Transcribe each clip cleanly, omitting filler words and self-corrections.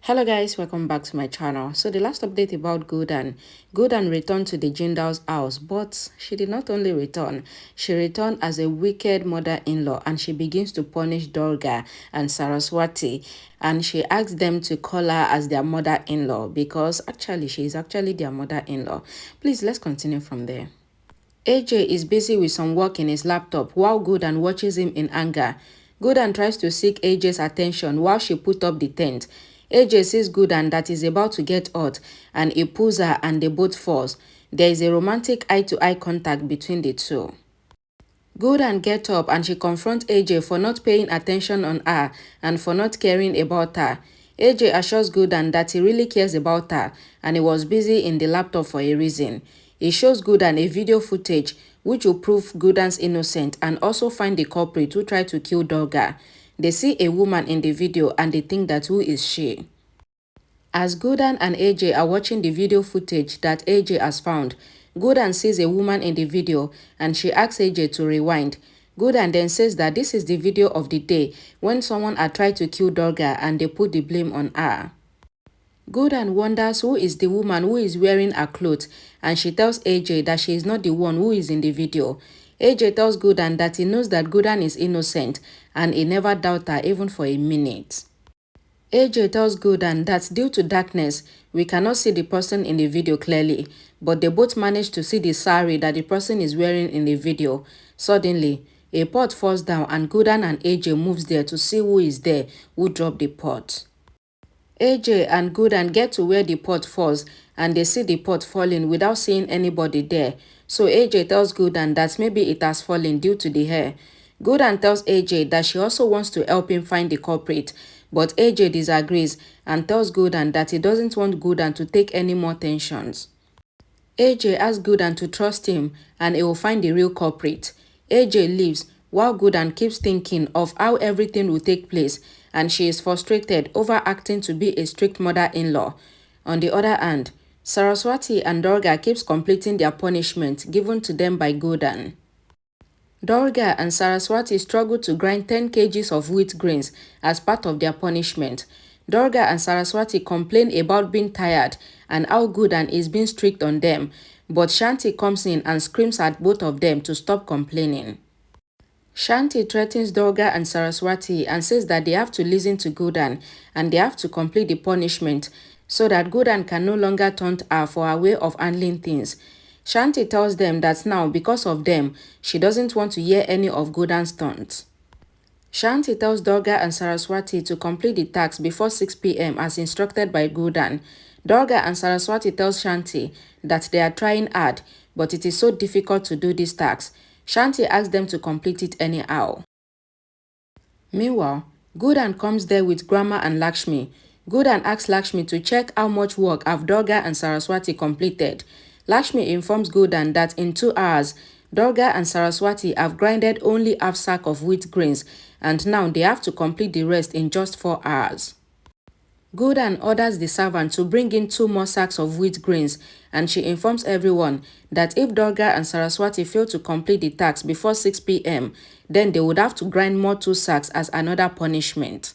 Hello guys, welcome back to my channel. So the last update about Guddan returned to the Jindal's house, but she did not only return, she returned as a wicked mother-in-law and she begins to punish Durga and Saraswati, and she asked them to call her as their mother-in-law because actually she is actually their mother-in-law. Please, let's continue from there. AJ is busy with some work in his laptop while Guddan watches him in anger. Guddan tries to seek AJ's attention while she put up the tent. AJ sees Guddan that is about to get hot and he pulls her and they both fall. There is a romantic eye-to-eye contact between the two. Guddan gets up and she confronts AJ for not paying attention on her and for not caring about her. AJ assures Guddan that he really cares about her and he was busy in the laptop for a reason. He shows Guddan a video footage which will prove Guddan's innocent and also find the culprit who tried to kill Durga. They see a woman in the video and they think that who is she. As Guddan and AJ are watching the video footage that AJ has found, Guddan sees a woman in the video and she asks AJ to rewind. Guddan then says that this is the video of the day when someone had tried to kill Durga and they put the blame on her. Guddan wonders who is the woman who is wearing her clothes and she tells AJ that she is not the one who is in the video. AJ tells Guddan that he knows that Guddan is innocent and he never doubts her even for a minute. AJ tells Guddan that due to darkness, we cannot see the person in the video clearly, but they both manage to see the sari that the person is wearing in the video. Suddenly, a pot falls down and Guddan and AJ moves there to see who is there who dropped the pot. AJ and Guddan get to where the pot falls and they see the pot falling without seeing anybody there. So AJ tells Guddan that maybe it has fallen due to the hair. Guddan tells AJ that she also wants to help him find the culprit, but AJ disagrees and tells Guddan that he doesn't want Guddan to take any more tensions. AJ asks Guddan to trust him and he will find the real culprit. AJ leaves while Guddan keeps thinking of how everything will take place and she is frustrated over acting to be a strict mother-in-law. On the other hand, Saraswati and Durga keeps completing their punishment given to them by Guddan. Durga and Saraswati struggle to grind 10 kgs of wheat grains as part of their punishment. Durga and Saraswati complain about being tired and how Guddan is being strict on them, but Shanti comes in and screams at both of them to stop complaining. Shanti threatens Durga and Saraswati and says that they have to listen to Guddan and they have to complete the punishment so that Guddan can no longer taunt her for her way of handling things. Shanti tells them that now, because of them, she doesn't want to hear any of Guddan's taunts. Shanti tells Durga and Saraswati to complete the task before 6 p.m. as instructed by Guddan. Durga and Saraswati tells Shanti that they are trying hard, but it is so difficult to do this task. Shanti asks them to complete it anyhow. Meanwhile, Guddan comes there with Grandma and Lakshmi. Guddan asks Lakshmi to check how much work have Durga and Saraswati completed. Lakshmi informs Guddan that in 2 hours, Durga and Saraswati have grinded only half sack of wheat grains and now they have to complete the rest in just 4 hours. Guddan orders the servant to bring in 2 more sacks of wheat grains and she informs everyone that if Durga and Saraswati fail to complete the task before 6 p.m., then they would have to grind more 2 sacks as another punishment.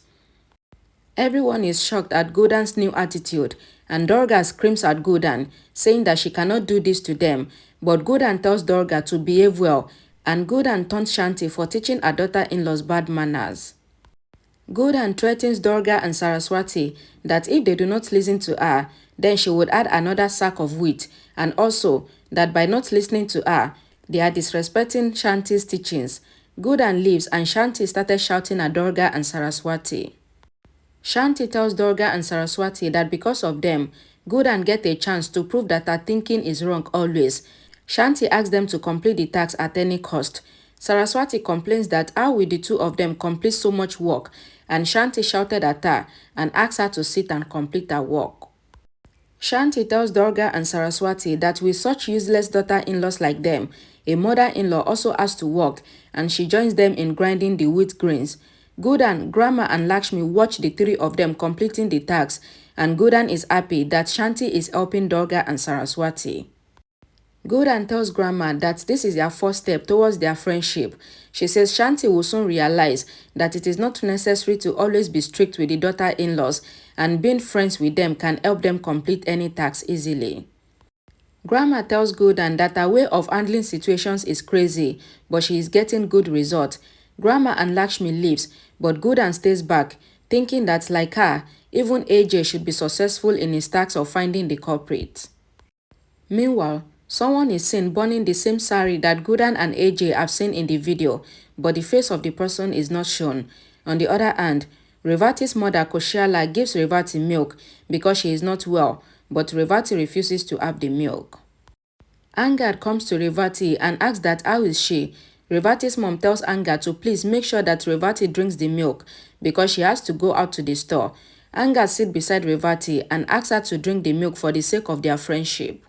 Everyone is shocked at Guddan's new attitude and Durga screams at Guddan, saying that she cannot do this to them, but Guddan tells Durga to behave well and Guddan taunts Shanti for teaching her daughter-in-law's bad manners. Guddan threatens Durga and Saraswati that if they do not listen to her, then she would add another sack of wheat, and also that by not listening to her, they are disrespecting Shanti's teachings. Guddan leaves and Shanti started shouting at Durga and Saraswati. Shanti tells Durga and Saraswati that because of them, Guddan get a chance to prove that her thinking is wrong always. Shanti asks them to complete the task at any cost. Saraswati complains that how will the two of them complete so much work, and Shanti shouted at her and asked her to sit and complete her work. Shanti tells Durga and Saraswati that with such useless daughter-in-laws like them, a mother-in-law also has to work and she joins them in grinding the wheat grains. Guddan, Grandma and Lakshmi watch the 3 of them completing the task and Guddan is happy that Shanti is helping Durga and Saraswati. Guddan tells Grandma that this is their first step towards their friendship. She says Shanti will soon realize that it is not necessary to always be strict with the daughter-in-laws, and being friends with them can help them complete any task easily. Grandma tells Guddan that her way of handling situations is crazy, but she is getting good results. Grandma and Lakshmi leaves, but Guddan stays back, thinking that like her, even AJ should be successful in his task of finding the culprit. Meanwhile, someone is seen burning the same sari that Guddan and AJ have seen in the video, but the face of the person is not shown. On the other hand, Revati's mother Koshiala gives Revati milk because she is not well, but Revati refuses to have the milk. Angat comes to Revati and asks that how is she. Revati's mom tells Angat to please make sure that Revati drinks the milk because she has to go out to the store. Angat sits beside Revati and asks her to drink the milk for the sake of their friendship.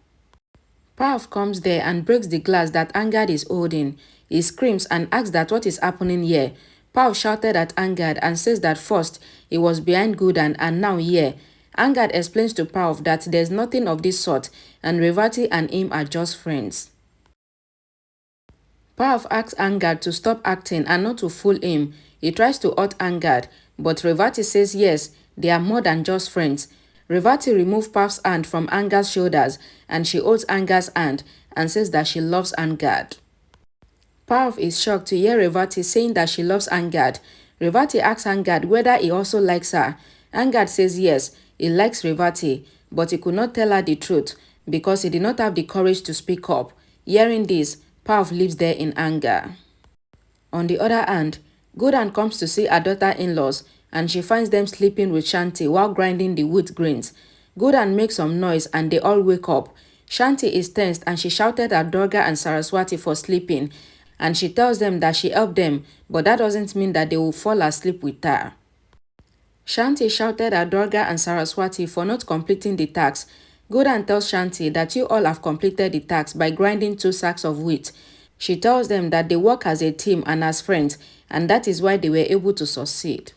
Parv comes there and breaks the glass that Angat is holding. He screams and asks that what is happening here. Parv shouted at Angat and says that first he was behind Guddan and now here. Angat explains to Parv that there's nothing of this sort and Revati and him are just friends. Parv asks Angat to stop acting and not to fool him. He tries to hurt Angat, but Revati says yes, they are more than just friends. Revati removes Parv's hand from Angat's shoulders and she holds Angat's hand and says that she loves Angat. Parv is shocked to hear Revati saying that she loves Angat. Revati asks Angat whether he also likes her. Angat says yes, he likes Revati, but he could not tell her the truth because he did not have the courage to speak up. Hearing this, Parv leaves there in anger. On the other hand, Guddan comes to see her daughter-in-laws and she finds them sleeping with Shanti while grinding the wheat grains. Guddan makes some noise and they all wake up. Shanti is tensed and she shouted at Durga and Saraswati for sleeping, and she tells them that she helped them, but that doesn't mean that they will fall asleep with her. Shanti shouted at Durga and Saraswati for not completing the task. Guddan tells Shanti that you all have completed the task by grinding 2 sacks of wheat. She tells them that they work as a team and as friends, and that is why they were able to succeed.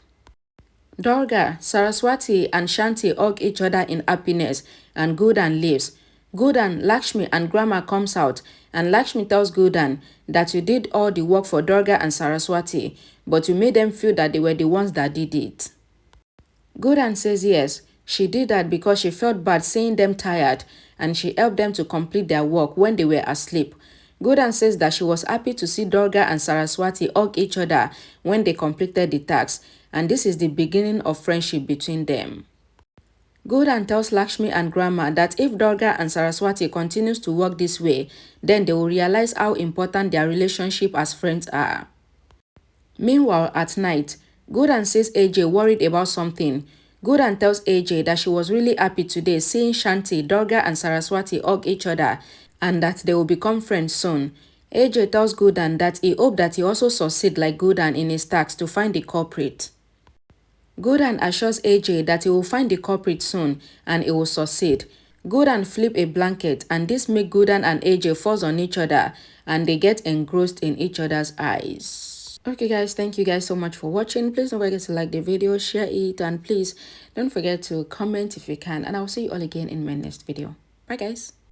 Durga, Saraswati and Shanti hug each other in happiness and Guddan leaves. Guddan, Lakshmi and Grandma comes out and Lakshmi tells Guddan that you did all the work for Durga and Saraswati, but you made them feel that they were the ones that did it. Guddan says yes, she did that because she felt bad seeing them tired and she helped them to complete their work when they were asleep. Guddan says that she was happy to see Durga and Saraswati hug each other when they completed the task, and this is the beginning of friendship between them. Guddan tells Lakshmi and Grandma that if Durga and Saraswati continues to work this way, then they will realize how important their relationship as friends are. Meanwhile, at night, Guddan sees AJ worried about something. Guddan tells AJ that she was really happy today seeing Shanti, Durga and Saraswati hug each other and that they will become friends soon. AJ tells Guddan that he hoped that he also succeed like Guddan in his task to find the culprit. Guddan assures AJ that he will find the culprit soon and he will succeed. Guddan flip a blanket and this makes Guddan and AJ fall on each other and they get engrossed in each other's eyes. Okay guys, thank you guys so much for watching. Please don't forget to like the video, share it, and please don't forget to comment if you can, and I'll see you all again in my next video. Bye guys.